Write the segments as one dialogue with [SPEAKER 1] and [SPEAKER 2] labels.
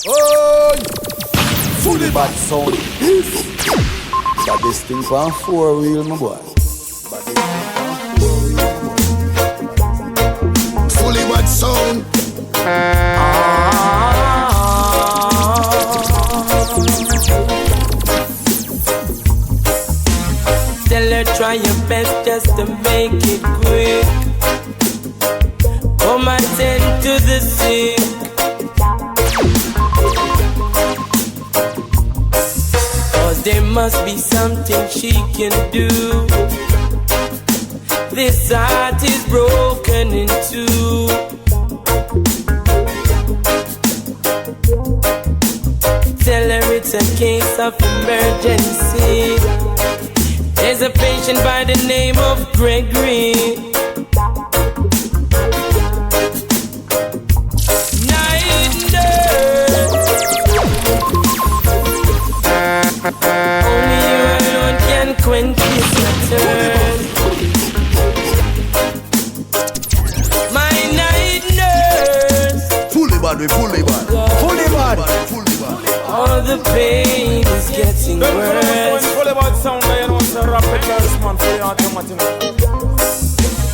[SPEAKER 1] Oh, fully bad sound. Got this thing on 4-wheel, my boy.
[SPEAKER 2] Fully bad sound.
[SPEAKER 3] Tell her try your best just to make it quick. Come and tend to the sick. Cause there must be something she can do. This heart is broken in two. Tell her it's a case of emergency. There's a patient by the name of Gregory. Night nurse. Only you alone can quench this return. My night nurse.
[SPEAKER 1] Fully bad, we fully bad. Fully bad, fully bad.
[SPEAKER 3] All the pain is getting worse.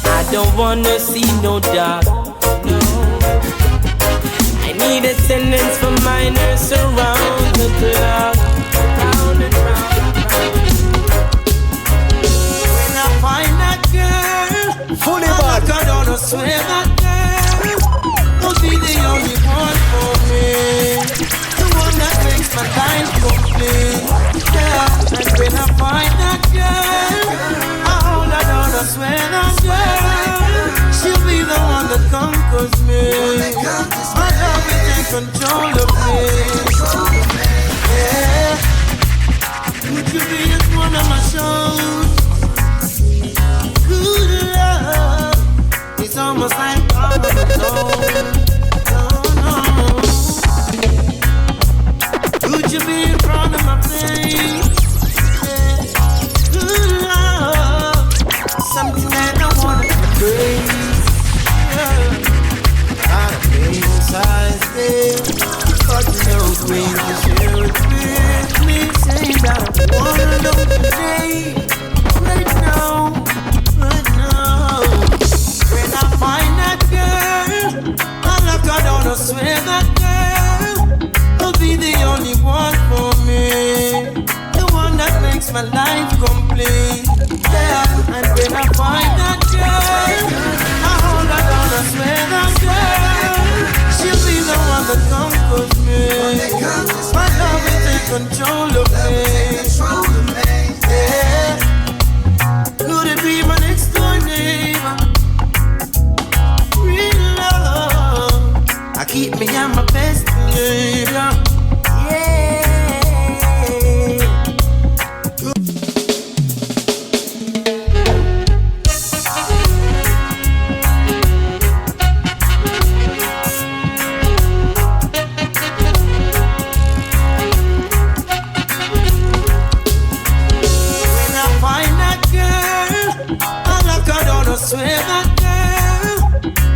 [SPEAKER 3] I don't wanna see no dark, no. I need attendance for minors around the clock. Round and round.
[SPEAKER 4] When I find that girl,
[SPEAKER 1] Fully
[SPEAKER 4] I
[SPEAKER 1] bad.
[SPEAKER 4] don't swear that girl will be the only one for me. The one that makes my life complete. Yeah, and when I find that girl, I swear that girl, she'll be the one that conquers me. My love will take control of me. Yeah. Would you be at one of my shows? Good love, it's almost like I'm alone. No. Would you be in front of my face? Something that I wanna embrace. Yeah. Out of inside there, but no queen to share it with me. Saying that I wanna know today, right now. When I find that girl, I look out on her, swear that girl will be the only one for me. The one that makes my life complete. Yeah, and when I find that girl, I hold her down, I swear that girl, she'll be the one that conquers me. My love will take control of me. Yeah, could it be my next door neighbor? Real love, I keep me on my best behavior. Swear that girl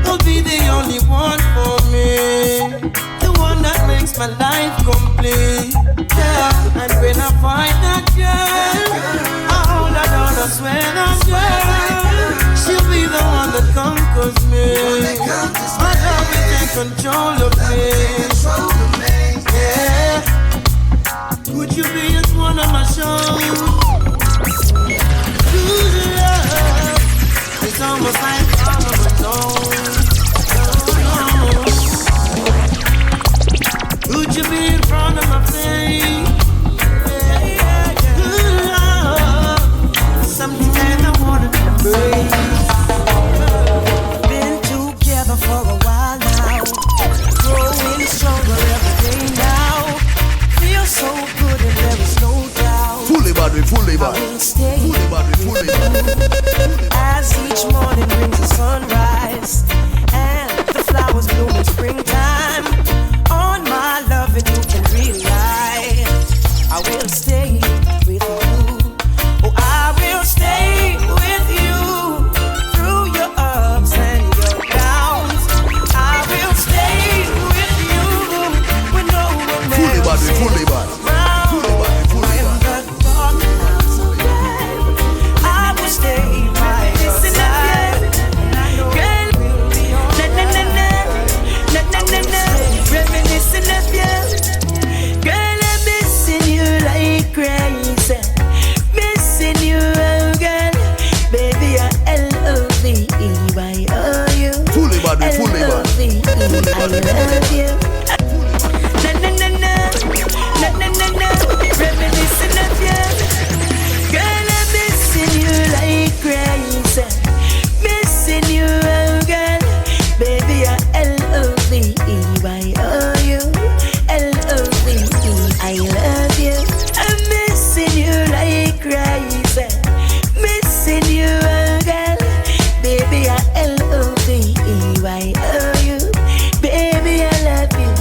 [SPEAKER 4] will be the only one for me. The one that makes my life complete. Yeah, and when I find that girl, I hold her down, I swear that girl, she'll be the one that conquers me. My love will take control of me. Yeah, would you be at one of my shows? Good love, it's almost like I'm alone. Would you be in front of my face? Yeah. Good love, something that I wanna embrace. Been together for a while now, growing stronger every day now. Feel so good and there is no doubt.
[SPEAKER 1] Fully bad, we fully bad.
[SPEAKER 4] I will stay.
[SPEAKER 1] Fully bad, we fully bad.
[SPEAKER 4] As each morning brings the sunrise and the flowers bloom in springtime, on my love and you can rely. I will stay with you. Oh, I will stay with you through your ups and your downs. I will stay with you when no one love you. Girl, I'm missing you like crazy. Missing you, oh girl. Baby, I L-O-V-E-Y-O-U. L-O-V-E, I love you. I'm missing you like crazy. Missing you, oh girl. Baby, I L-O-V-E-Y-O-U. Baby, I love you.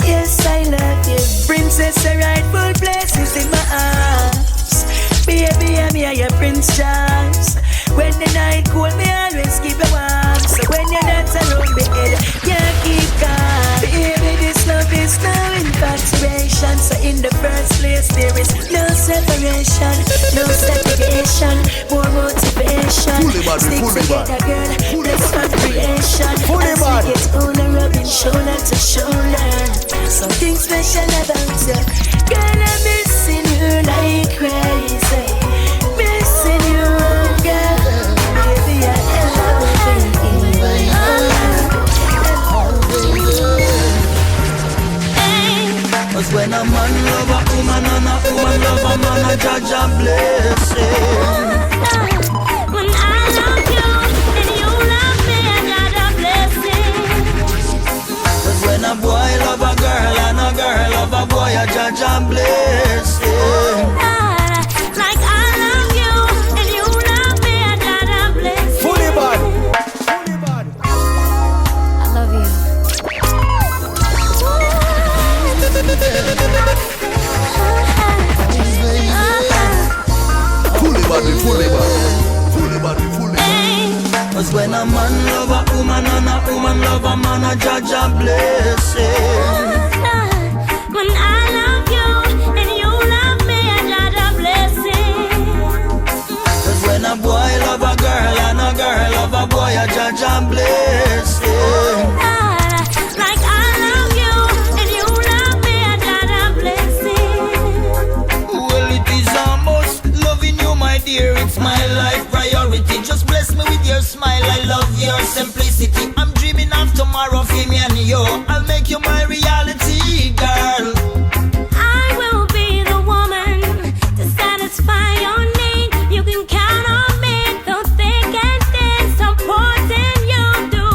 [SPEAKER 4] Yes, I love you. Princess, a rightful place is in my arms. Baby, I'm here, your Prince Charles. When the night cold, me always keep it warm. So when you're not around me, can't keep calm. Baby, this love is no infatuation. So in the first place, there is no separation, no segregation, more motivation. Stick together, girl, let's find creation. As we get older, rubbing shoulder to shoulder. Something special about you. Girl, I'm missing you like crazy. Missing you, girl. Baby, I love you.
[SPEAKER 5] Cause when a man love a woman and a woman love a man, a judge a blessing.
[SPEAKER 6] When I love you and you love me, I got a blessing.
[SPEAKER 5] Cause when a boy love a girl and a girl love a boy, a judge a blessing.
[SPEAKER 6] Like I love you and you love me, I got a blessing.
[SPEAKER 1] Fully bad.
[SPEAKER 6] I love you.
[SPEAKER 1] Fully bad.
[SPEAKER 5] Cause when a man love a woman and a woman love a man, a judge a blessing.
[SPEAKER 6] When I love you and you love me, I got a blessing.
[SPEAKER 5] Cause when a boy love a girl and a girl love a boy, a judge a blessing.
[SPEAKER 6] Like I love you and you love me, I got a blessing.
[SPEAKER 5] Well, it is a must, loving you, my dear, it's my life priority. Just bless me with your smile, I love your simplicity. I'm dreaming of tomorrow for me and you. I'll make you my reality, girl.
[SPEAKER 6] I will be the woman to satisfy your need. You can count on me, though thick and thin, supporting you, do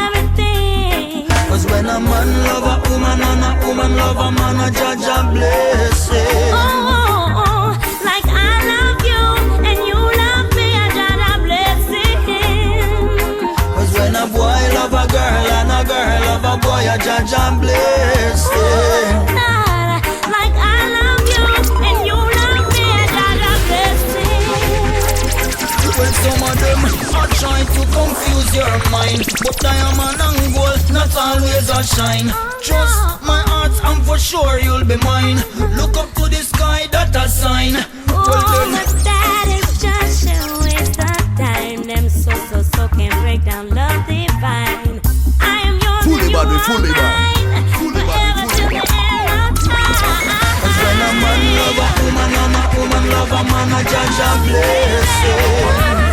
[SPEAKER 6] everything.
[SPEAKER 5] Cause when a man love a woman and a woman love a man, a judge a blessing.
[SPEAKER 6] Oh, like I love you and you love me, I got a blessing.
[SPEAKER 5] Cause when a boy love a girl and a girl love a boy, a judge a blessing.
[SPEAKER 6] Like I love you and you love me, I got a blessing.
[SPEAKER 5] Well, some of them are trying to confuse your mind, but diamond and gold not always a shine. Trust my heart and for sure you'll be mine. Look up to the sky, that a sign.
[SPEAKER 6] But that is just a waste of time. Them so can break down love divine. I am yours and you are mine. Forever till the end of time.
[SPEAKER 5] Cause when a man love a woman and a woman love a man, a judge a blessing.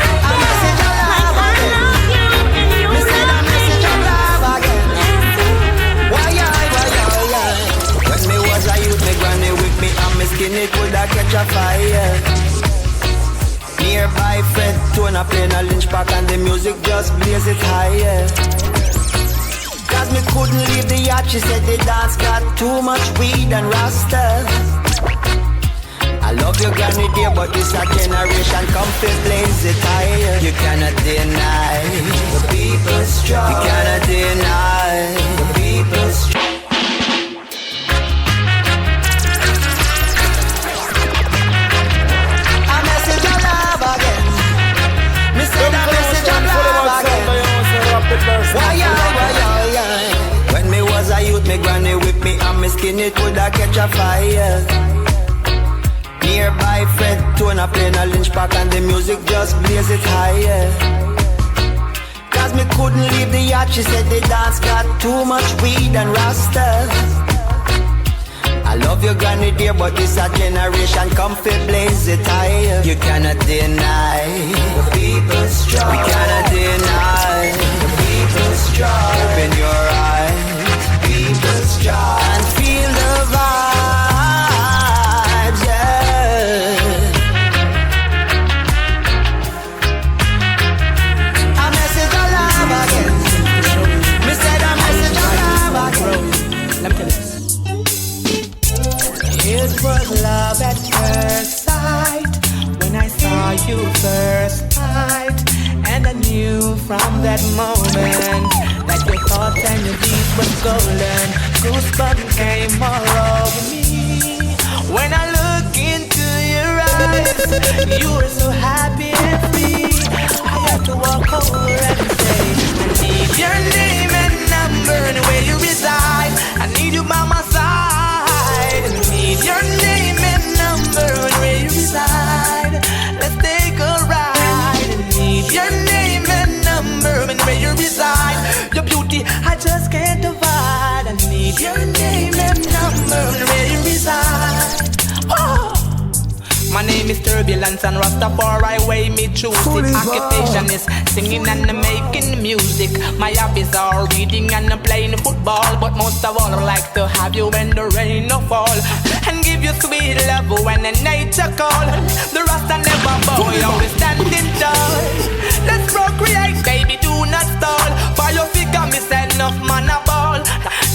[SPEAKER 4] It would have catch a fire. Nearby Fred Tona playing a lynch pack and the music just blaze it higher. Cause me couldn't leave the yacht, she said the dance got too much weed and rasta. I love your granny dear, but this a generation come to blaze it higher. You cannot deny the people's struggle. You cannot deny the people's struggle. When me was a youth, me granny whip me and me skin it would a catch a fire. Nearby Fred Tona playing a lynch pack and the music just blaze it higher. Cause me couldn't leave the yacht, she said the dance got too much weed and rasta. I love your granny dear, but this a generation come fi blaze it higher. You cannot deny the people's struggle. We cannot deny the people's struggle. Open your eyes, people's struggle, and feel the vibes, yeah. was love at first sight when I saw you first night, and I knew from that moment that your thoughts and your deeds was golden. Goosebumps came all over me when I look into your eyes. You were so happy and free. I had to walk over and say, I need your name and number and where you reside. I need you by my side. I need your name and number and where you reside. Let's take a ride. I need your name and number and where you reside. Your beauty I just can't divide. I need your name and number and where you reside. Oh. My name is Turbulence and Rastafari way me choose it. Occupation is singing and making music. My hobbies are reading and playing football, but most of all I like to have you when the rain no fall and give you sweet love when the nature call. The Rasta never bow, always standing tall. Let's procreate, baby, do not stall. For your figure, miss enough man a ball.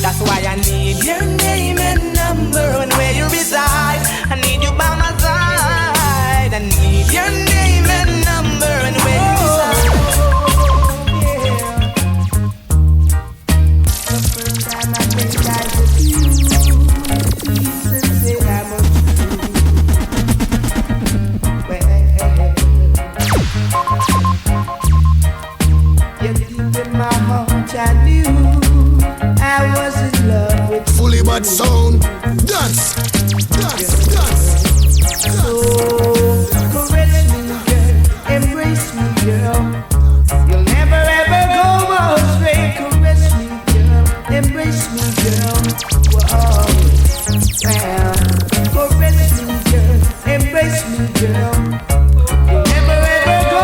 [SPEAKER 4] That's why I need your name and number and where you reside. I need you by my side. I need your name and number and where you reside. The first time I think I was you, Jesus said I was you. You're deep in my heart, I knew I was in love with you.
[SPEAKER 2] Fully bad sound. Dance. Dance. Dance.
[SPEAKER 4] So caress me, girl, embrace me, girl. You'll never ever go astray. Caress me, girl, embrace me, girl. Whoa, well, caress me, girl, embrace me, girl. You'll never ever go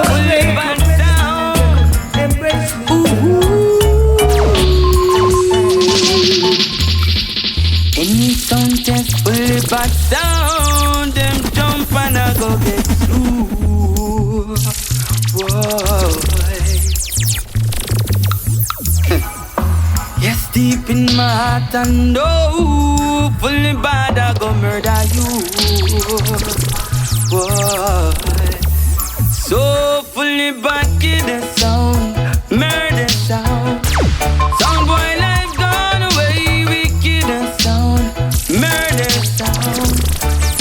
[SPEAKER 4] astray. Caress me, girl, embrace me, girl.
[SPEAKER 3] Any sound test fully bad sound, them jump and I go get through. Whoa. Yes, deep in my heart I know, fully bad I go murder you. Whoa. So fully bad kid the sound, murder sound. Sound boy life gone away, wicked and sound, murder sound.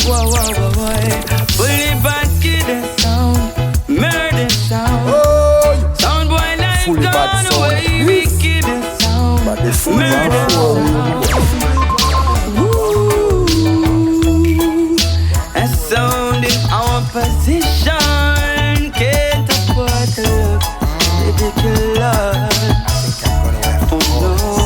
[SPEAKER 3] Whoa, whoa, whoa, whoa. Fully bad kid and sound, murder sound.
[SPEAKER 1] Oh,
[SPEAKER 3] Sound boy life
[SPEAKER 1] fully bad
[SPEAKER 3] gone
[SPEAKER 1] sound.
[SPEAKER 3] away, wicked and sound,
[SPEAKER 1] but the full
[SPEAKER 3] murder sound. Ooh, a sound in our position can't afford to look ridiculous. Oh no.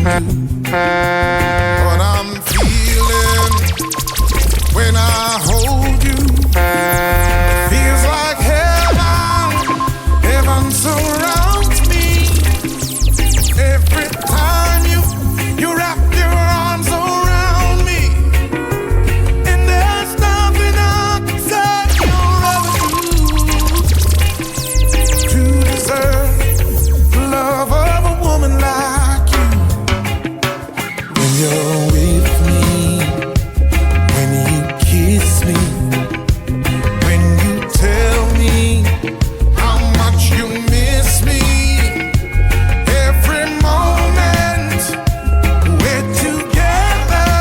[SPEAKER 2] What I'm feeling when I hold you feels like heaven. Heaven surrounds me every time you wrap your arms around me. And there's nothing I can say you'll ever do to deserve the love of a woman like you. When you're with me, when you kiss me, when you tell me how much you miss me, every moment we're together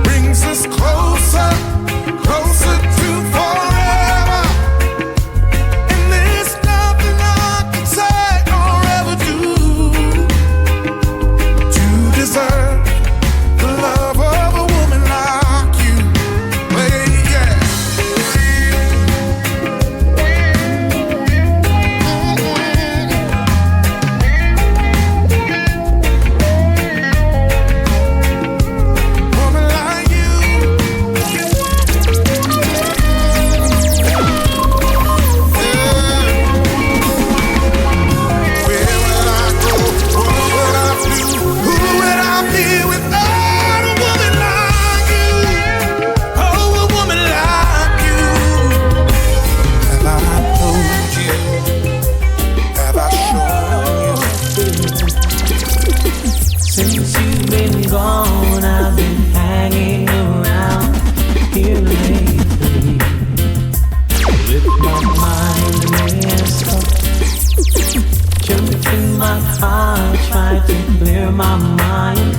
[SPEAKER 2] brings us closer, closer to forever. And there's nothing I can say or ever do to deserve the love of a woman like you. Yeah. Woman like you. Where will I go? What would I do? Who would I be without a woman like you? Oh, a woman like you. Have I told you? Have I shown you?
[SPEAKER 4] Since you've been gone, I've been hanging around here lately, with my mind messed up, jumping my heart, tried to clear my mind,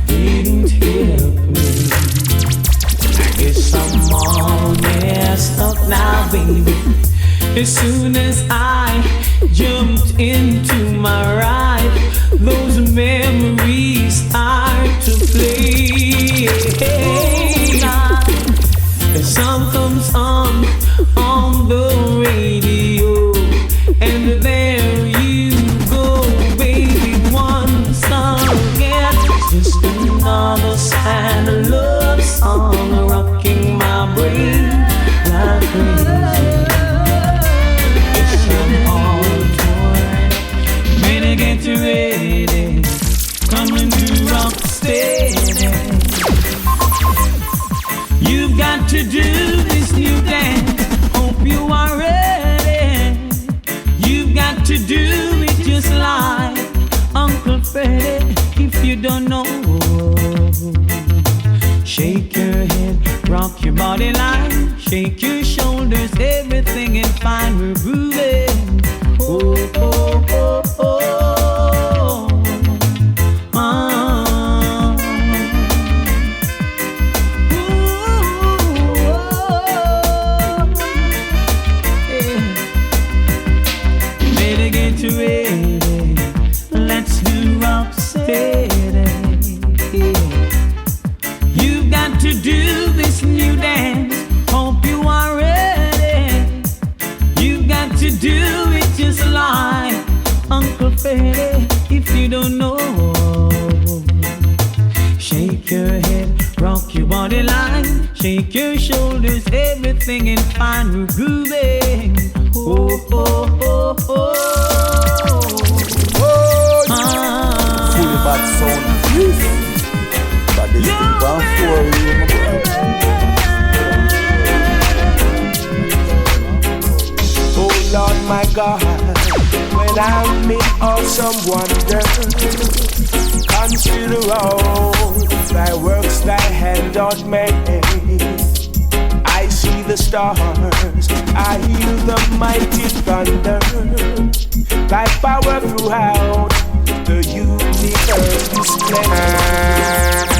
[SPEAKER 4] didn't help me. I guess I'm all messed up now, baby. As soon as I jumped into my ride, those memories start to play. The song comes on the radio, and there you go, baby, once again. It's just another sad love song rocking my brain like crazy. I'm all torn, better get ready, coming to rock steady. You've got to do this new dance, hope you are ready. You've got to do it just like Uncle Freddie. If you don't know, shake your head, rock your body line, shake your shoulders, everything is fine, we're grooving. Oh, oh, oh, oh, ah. Ooh, oh, yeah. Better get ready, let's do rock steady. You've got to do this new dance, hope you are ready. You've got to do it just like Uncle Freddie. If you don't know, shake your head, rock your body line, shake your shoulders, everything is fine, we're grooving. Oh, oh, oh, oh,
[SPEAKER 1] Oh,
[SPEAKER 4] ah.
[SPEAKER 1] fully bad sound. But this thing gone for real, my boy.
[SPEAKER 7] Oh Lord, my God, when I'm in awesome wonder, consider all thy works thy hand doth make. I see the stars, I hear the mighty thunder, thy power throughout the universe displays.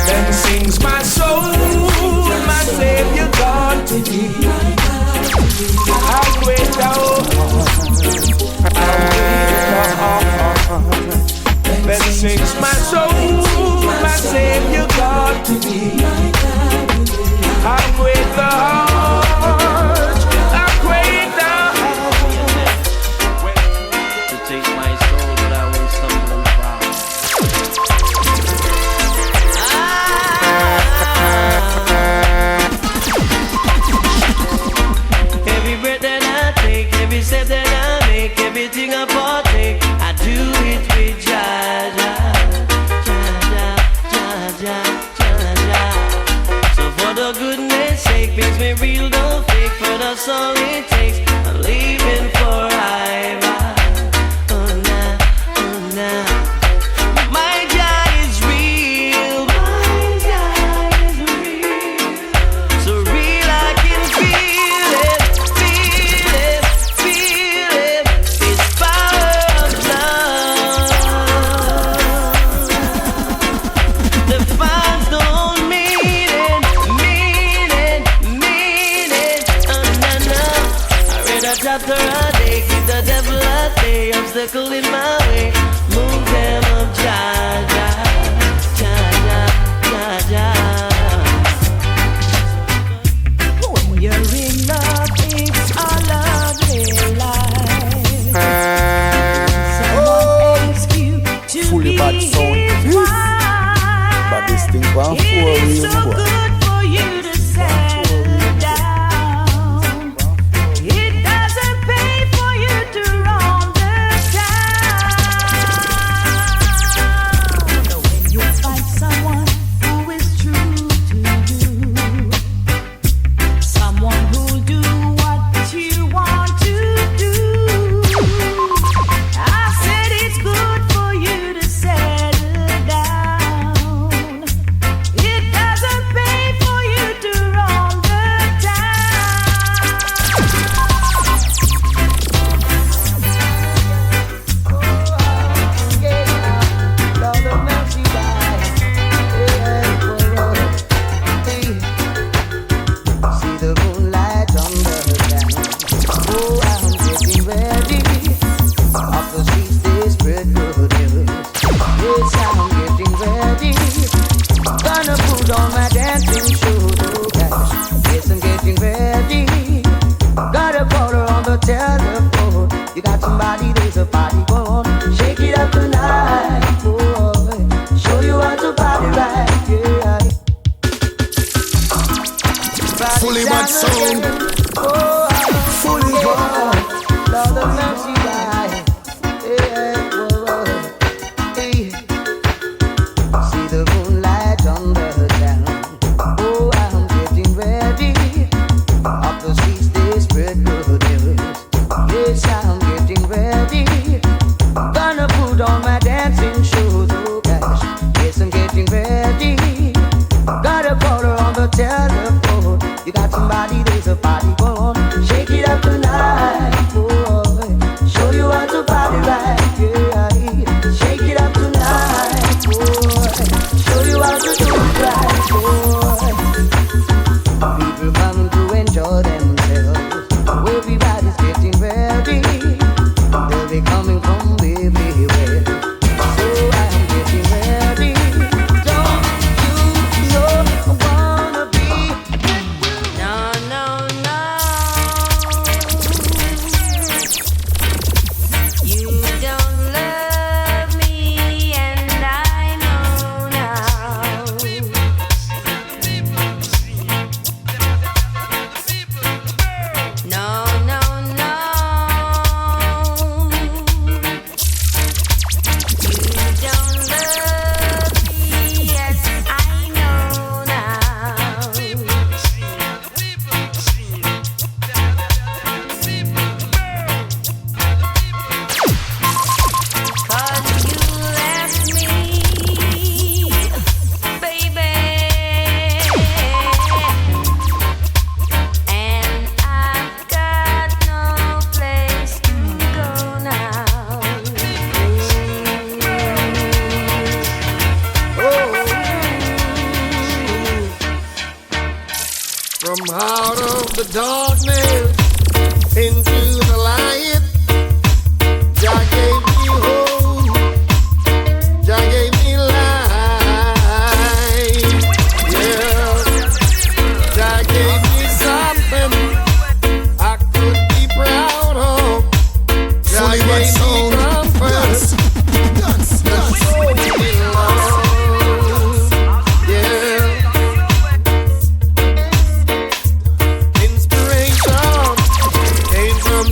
[SPEAKER 7] Then sings my soul, my Savior God to thee. How great thou art, how great thou art. Then sings my soul, my Savior God to thee. How great thou art, how great thou art.
[SPEAKER 8] To take my soul, but I won't stumble and fall.
[SPEAKER 4] For the goodness sake, makes me real, don't fake. For that's all it takes. I'm leaving for Iva. Oh nah, oh nah. My joy is real. My joy is real. So real I can feel it, feel it, feel it. It's power of love. The fans don't mean it, mean it, mean it. Nah, nah. I read a chapter a day, give the devil a day. Obstacle in my way, move them up, ja, ja, ja, ja, ja, ja. When you're in love, it's a lovely life. Someone asks you to
[SPEAKER 1] Fully
[SPEAKER 4] be
[SPEAKER 1] bad sound.
[SPEAKER 4] his wife.
[SPEAKER 1] But this thing one for
[SPEAKER 4] It's
[SPEAKER 1] real,
[SPEAKER 4] so
[SPEAKER 1] boy.
[SPEAKER 4] good for you to settle down. It doesn't pay for you to roam the town. When you find someone who is true to you, someone who'll do what you want to do, I said it's good for you to settle down. It doesn't pay for you to roam the town. Lord of mercy, see the moonlight on the ground. Oh, I'm getting ready. Off the streets they spread good news. Yes, I'm getting ready. Gonna put on my dancing shoes. Oh gosh, yes, I'm getting ready. Got a caller on the telephone. You got somebody, there's a party going on. Shake it up tonight, boy. Show you how to party right, yeah.
[SPEAKER 2] Fully bad sound.
[SPEAKER 4] Oh,
[SPEAKER 2] Fully bad.
[SPEAKER 4] Lord of mercy, right. Yeah, whoa, hey. See the moonlight on the town. Oh, I'm getting ready. Up the streets they spread good news. Yes, I'm getting ready. Gonna put on my dancing shoes. Oh gosh, yes, I'm getting ready. Got a caller on the telephone. You got somebody, there's a party going on. Shake it up tonight, boy. Show you how to party right, yeah. Shake it up tonight, boy. Show you how to do it right, boy. People coming to enjoy themselves. Everybody's getting ready. They'll be coming from everywhere. So I'm getting ready. Don't you know I wanna be with you? No, no, no. You don't love me, and I know now. No, no, no. You don't love me, yes, I know now. 'Cause you left me, baby, and I've got no place to go now.
[SPEAKER 2] From out of the darkness into the light, Jah gave me hope, Jah gave me life. Yeah, Jah gave me something I could be proud of. Jah gave me comfort. Showed me love. Yeah. Inspiration came from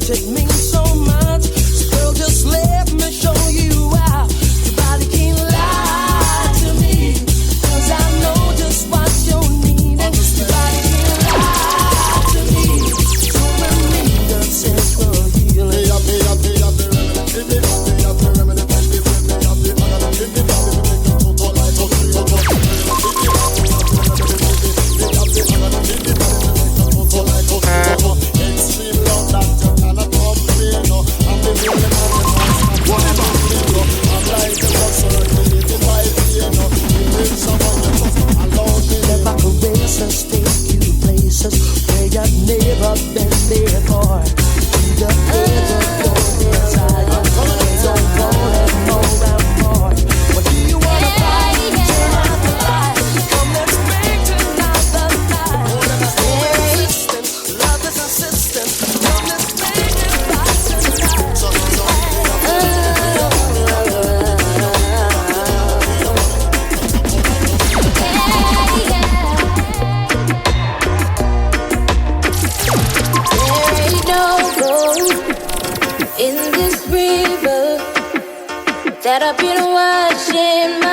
[SPEAKER 4] much, it means so much. So girl, just let me show you out. Your body can't lie to me, 'cause I know just what you need. And your body can't lie to me. So when me the sense for healing. Take you places where you've never been before. The edge of your desire, don't want it more and more. What do you wanna buy? Turn out the light. Come, let's make tonight the night. Love is insistent. Come, let's make it right tonight.
[SPEAKER 6] In this river that I've been watching.